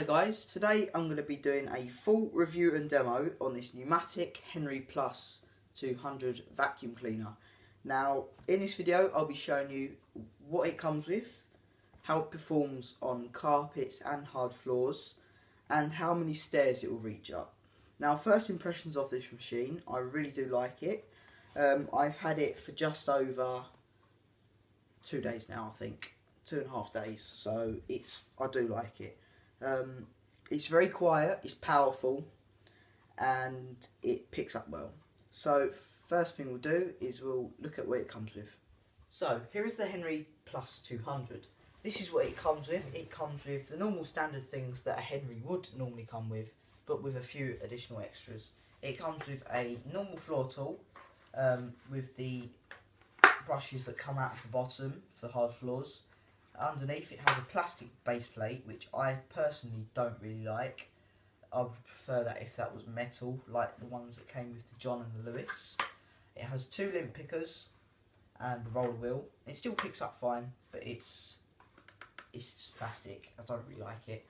Hello guys, today I'm going to be doing a full review and demo on this Numatic Henry Plus 200 vacuum cleaner. Now in this video I'll be showing you what it comes with, how it performs on carpets and hard floors, and how many stairs it will reach up. Now first impressions of this machine, I really do like it. I've had it for just over 2 days now, I think, 2.5 days, so I do like it. It's very quiet, it's powerful, and it picks up well. So first thing we'll do is we'll look at what it comes with. So here is the Henry Plus 200. This is what it comes with. It comes with the normal standard things that a Henry would normally come with, but with a few additional extras. It comes with a normal floor tool, with the brushes that come out of the bottom for hard floors. Underneath it has a plastic base plate, which I personally don't really like. I would prefer that if that was metal, like the ones that came with the John and the Lewis. It has 2 lint pickers and the roller wheel. It still picks up fine, but it's just plastic. I don't really like it.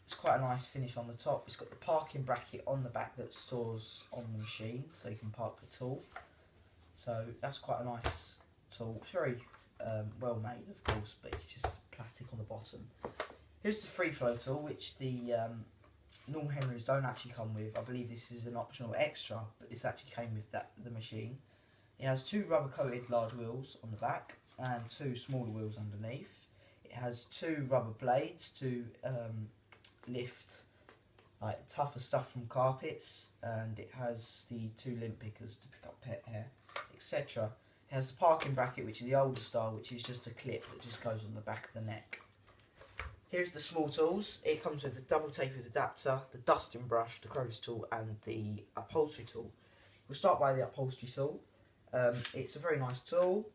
It's quite a nice finish on the top. It's got the parking bracket on the back that stores on the machine, so you can park the tool. So that's quite a nice tool. It's very well made, of course, but it's just plastic on the bottom. Here's the free flow tool, which the normal Henrys don't actually come with. I believe this is an optional extra, but this actually came with the machine. It has 2 rubber coated large wheels on the back and 2 smaller wheels underneath. It has 2 rubber blades to lift like tougher stuff from carpets, and it has the 2 lint pickers to pick up pet hair, etc. It has the parking bracket, which is the older style, which is just a clip that just goes on the back of the neck. Here's the small tools. It comes with the double tapered adapter, the dusting brush, the crevice tool, and the upholstery tool. We'll start by the upholstery tool. It's a very nice tool.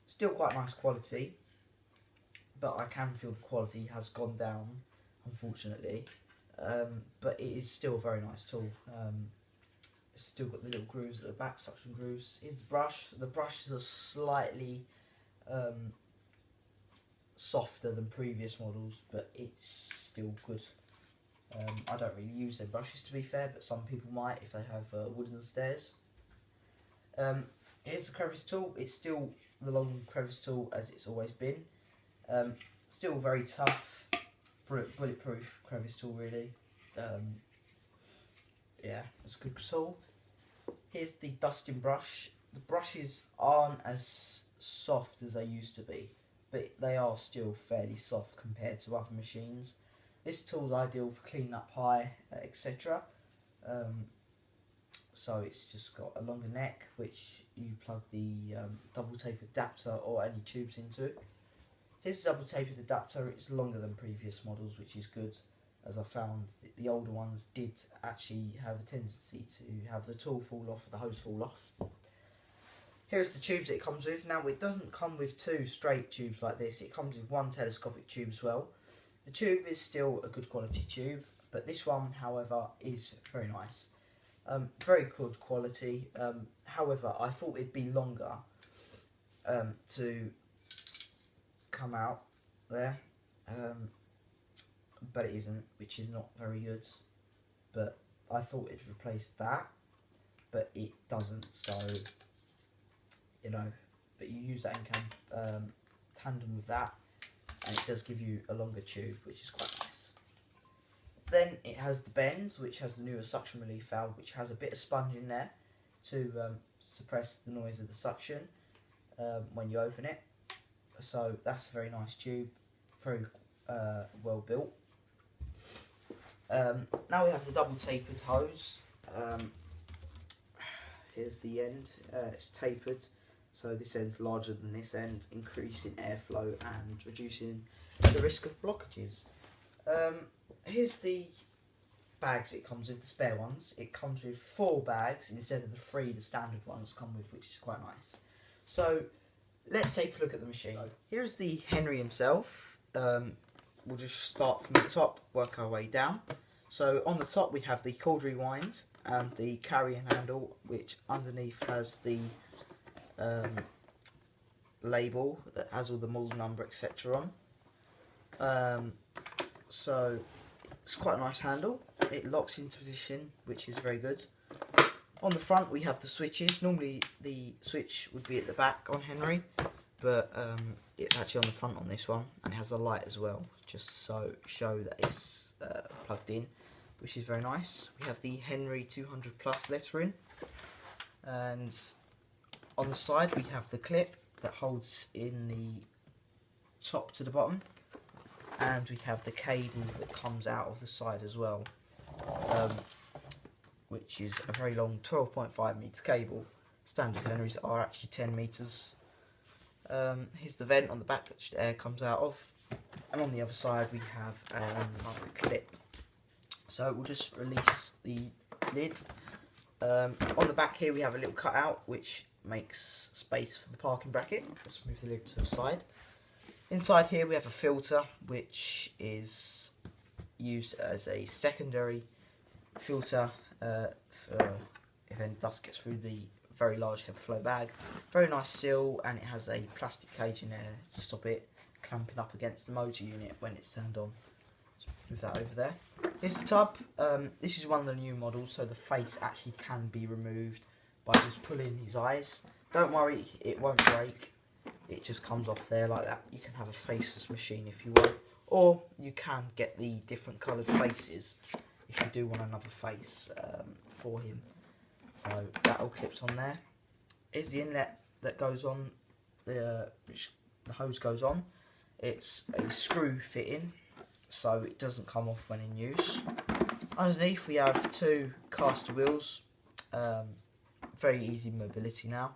Still quite nice quality, but I can feel the quality has gone down, unfortunately. But it is still a very nice tool. It's still got the little grooves at the back, suction grooves. Here's the brush. The brushes are slightly softer than previous models, but it's still good. I don't really use their brushes, to be fair, but some people might if they have wooden stairs. Here's the crevice tool. It's still the long crevice tool as it's always been. Still very tough, bulletproof crevice tool, really. Yeah, it's a good tool. Here's the dusting brush. The brushes aren't as soft as they used to be, but they are still fairly soft compared to other machines. This tool's ideal for cleaning up high, etc. So it's just got a longer neck, which you plug the double tapered adapter or any tubes into it. Here's the double tapered adapter. It's longer than previous models, which is good, as I found the older ones did actually have a tendency to have the tool fall off, the hose fall off. Here's the tubes it comes with. Now it doesn't come with 2 straight tubes like this, it comes with 1 telescopic tube as well. The tube is still a good quality tube, but this one, however, is very nice. Very good quality. However, I thought it'd be longer to come out there. But it isn't, which is not very good. But I thought it'd replace that, but it doesn't, so, you know, but you use that in tandem with that, and it does give you a longer tube, which is quite nice. Then it has the bends, which has the newer suction relief valve, which has a bit of sponge in there to suppress the noise of the suction when you open it. So that's a very nice tube, very well built. Now we have the double tapered hose. Here's the end. It's tapered, so this end's larger than this end, increasing airflow and reducing the risk of blockages. Here's the bags it comes with, the spare ones. It comes with 4 bags instead of the 3 the standard ones come with, which is quite nice. So let's take a look at the machine. Here's the Henry himself. We'll just start from the top, work our way down. So on the top we have the cord rewind and the carrying handle, which underneath has the label that has all the model number, etc. on. So it's quite a nice handle. It locks into position, which is very good. On the front we have the switches. Normally the switch would be at the back on Henry, but it's actually on the front on this one, and it has a light as well, just so show that it's plugged in, which is very nice. We have the Henry 200+ lettering, and on the side we have the clip that holds in the top to the bottom, and we have the cable that comes out of the side as well, which is a very long 12.5 metre cable. Standard Henrys are actually 10 metres. Here's the vent on the back which the air comes out of, and on the other side we have another clip. So we'll just release the lid. On the back here we have a little cutout which makes space for the parking bracket. Let's move the lid to the side. Inside here we have a filter which is used as a secondary filter for if any dust gets through the very large HEPA flow bag. Very nice seal, and it has a plastic cage in there to stop it clamping up against the motor unit when it's turned on. So move that over there. Here's the tub. This is one of the new models, so the face actually can be removed by just pulling his eyes. Don't worry, it won't break. It just comes off there like that. You can have a faceless machine if you want, or you can get the different coloured faces if you do want another face for him. So that all clips on there. Here's the inlet that goes on, which the hose goes on. It's a screw fitting, so it doesn't come off when in use. Underneath we have two caster wheels, very easy mobility now.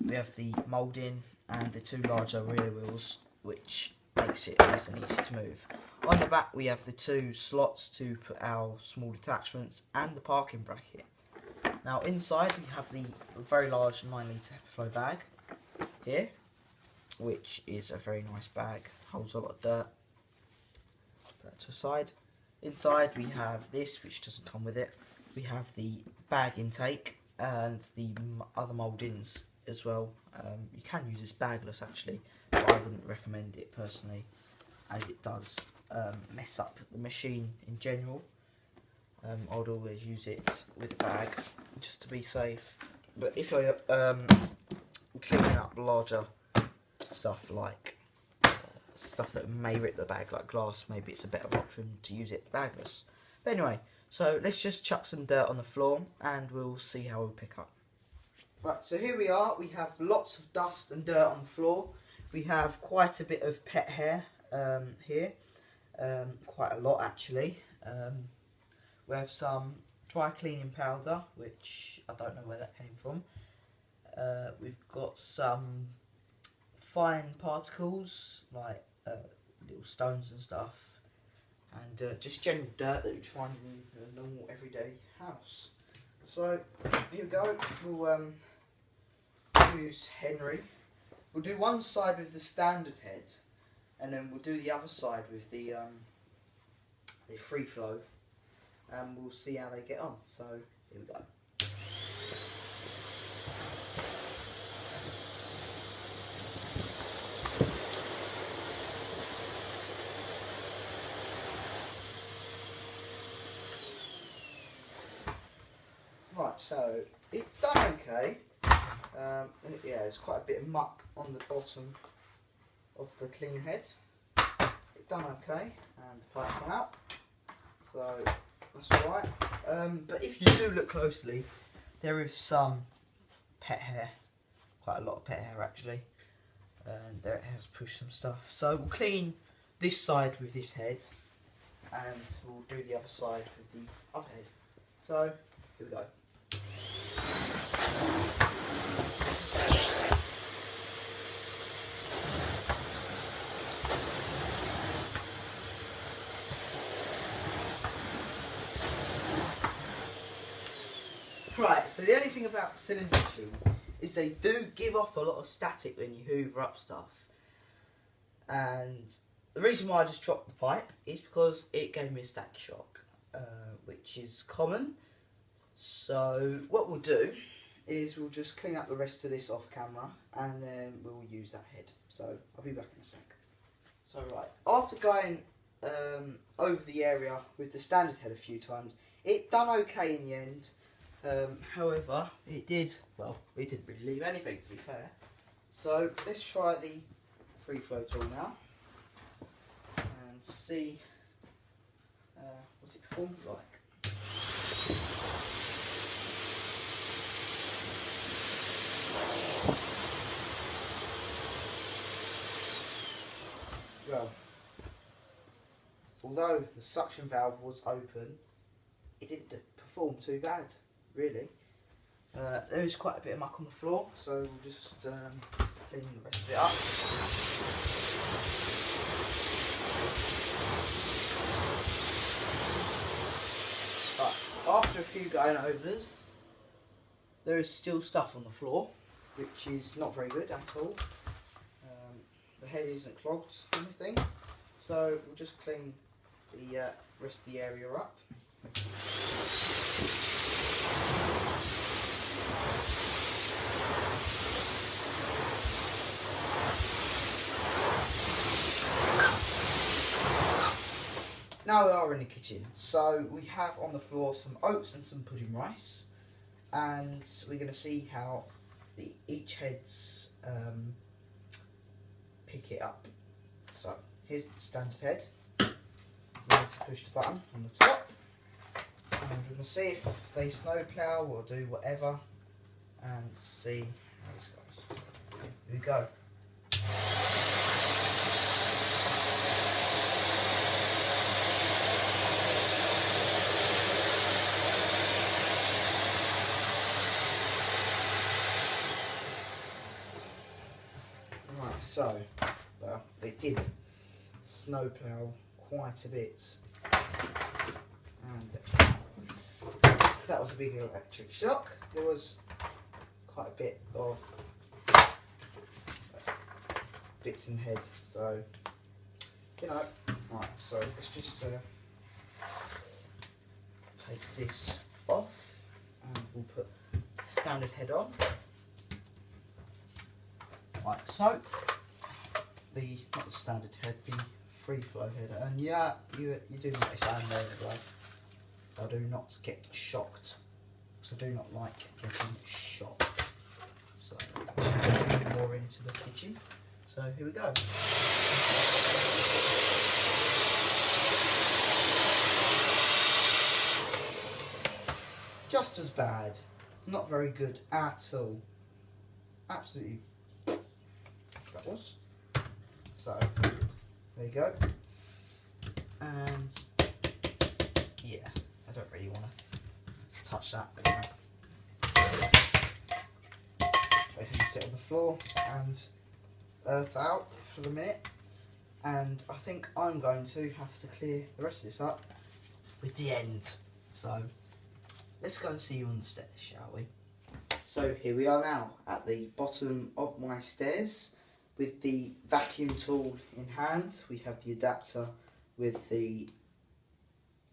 We have the moulding and the two larger rear wheels, which makes it nice and easy to move. On the back we have the two slots to put our small attachments and the parking bracket. Now inside we have the very large 9 litre flow bag here, which is a very nice bag, holds a lot of dirt. Put that to the side. Inside we have this, which doesn't come with it. We have the bag intake and the other mouldings as well. You can use this bagless actually, but I wouldn't recommend it personally, as it does mess up the machine in general. I'd always use it with a bag just to be safe. But if you're cleaning up larger stuff like stuff that may rip the bag like glass, maybe it's a better option to use it bagless. But anyway, so let's just chuck some dirt on the floor and we'll see how we'll pick up. Right, so here we are. We have lots of dust and dirt on the floor. We have quite a bit of pet hair here, quite a lot actually. We have some dry cleaning powder, which I don't know where that came from. We've got some fine particles like little stones and stuff, and just general dirt that you'd find in a normal everyday house. So here we go. We'll use Henry. We'll do one side with the standard head, and then we'll do the other side with the free flow, and we'll see how they get on. So here we go. Right, so it's done okay. Yeah, there's quite a bit of muck on the bottom of the clean head. It's done okay, and the pipe come out, so that's alright. But if you do look closely, there is some pet hair, quite a lot of pet hair actually, and there it has pushed some stuff. So we'll clean this side with this head, and we'll do the other side with the other head. So here we go. Right, so the only thing about cylinder machines is they do give off a lot of static when you hoover up stuff. And the reason why I just dropped the pipe is because it gave me a static shock, which is common. So what we'll do is we'll just clean up the rest of this off camera, and then we'll use that head. So I'll be back in a sec. So right, after going over the area with the standard head a few times, it done okay in the end. However, it didn't really leave anything, to be fair. So let's try the free flow tool now and see what it performs like. Well, although the suction valve was open, it didn't perform too bad, really. There is quite a bit of muck on the floor, so we'll just clean the rest of it up. But after a few going overs, there is still stuff on the floor, which is not very good at all. The head isn't clogged or anything, so we'll just clean the rest of the area up. Now we are in the kitchen, so we have on the floor some oats and some pudding rice, and we're going to see how each heads pick it up. So here's the standard head. We need to push the button on the top, and we're going to see if they snowplow or do whatever, and see how this goes. Here we go. So, well, they did snowplow quite a bit, and that was a big electric shock. There was quite a bit of bits in the head, so, you know, right, so let's just take this off, and we'll put the standard head on, like so. Not the standard head, the free flow head, and yeah, you do notice I'm wearing a glove, so I do not get shocked, because I do not like getting shocked. So let's get more into the kitchen. So here we go. Just as bad, not very good at all. Absolutely, that was. So, there you go, and yeah, I don't really want to touch that, but I can sit on the floor and earth out for the minute, and I think I'm going to have to clear the rest of this up with the end. So, let's go and see you on the stairs, shall we? So here we are now at the bottom of my stairs. With the vacuum tool in hand, we have the adapter with the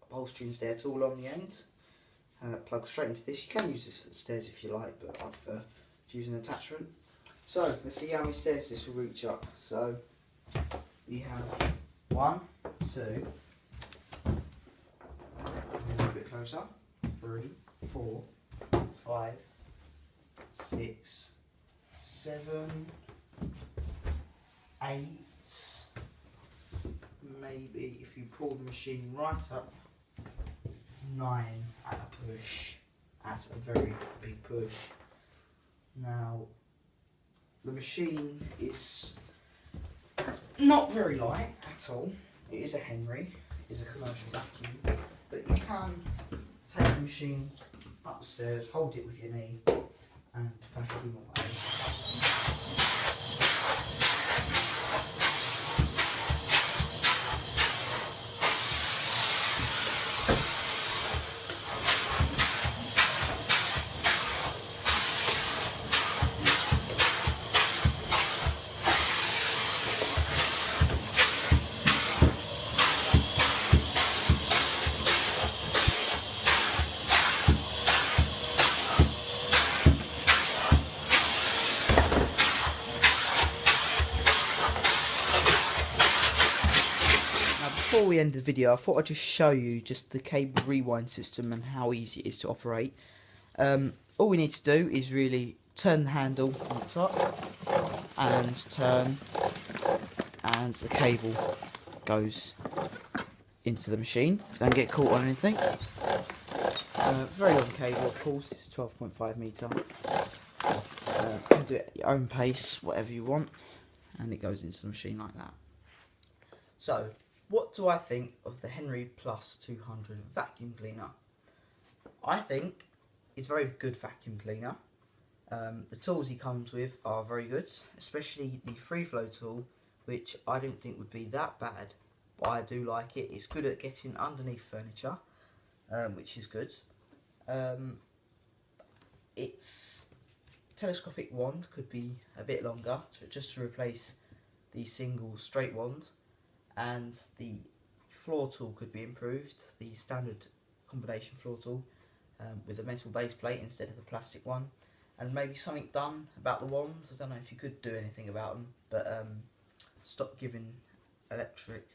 upholstery and stair tool on the end. Plug straight into this. You can use this for the stairs if you like, but I prefer to use an attachment. So let's see how many stairs this will reach up. So we have 1, 2, a little bit closer, 3, 4, 5, 6, 7, 8, maybe if you pull the machine right up, 9 at a push, at a very big push. Now, the machine is not very light at all. It is a Henry, it is a commercial vacuum, but you can take the machine upstairs, hold it with your knee, and vacuum away. before we end the video, I thought I'd just show you just the cable rewind system and how easy it is to operate. All we need to do is really turn the handle on the top and turn, and the cable goes into the machine. Don't get caught on anything. Very long cable, of course. It's 12.5 metre. You can do it at your own pace, whatever you want, and it goes into the machine like that. So, what do I think of the Henry Plus 200 vacuum cleaner? I think it's a very good vacuum cleaner. The tools he comes with are very good, especially the free flow tool, which I didn't think would be that bad, but I do like it. It's good at getting underneath furniture, which is good. Its telescopic wand could be a bit longer, just to replace the single straight wand, and the floor tool could be improved, the standard combination floor tool, with a metal base plate instead of the plastic one, and maybe something done about the wands. I don't know if you could do anything about them, but stop giving electric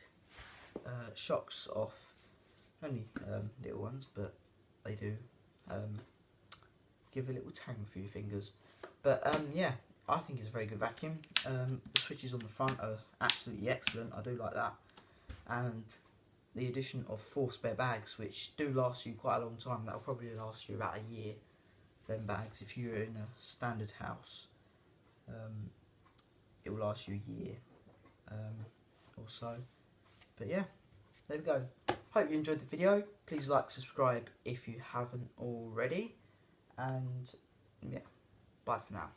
shocks off. Only little ones, but they do give a little tang for your fingers. But yeah, I think it's a very good vacuum. The switches on the front are absolutely excellent. I do like that, and the addition of 4 spare bags, which do last you quite a long time. That'll probably last you about a year. Them bags, if you're in a standard house, it will last you a year or so. But yeah, there we go. Hope you enjoyed the video. Please like, subscribe if you haven't already, and yeah, bye for now.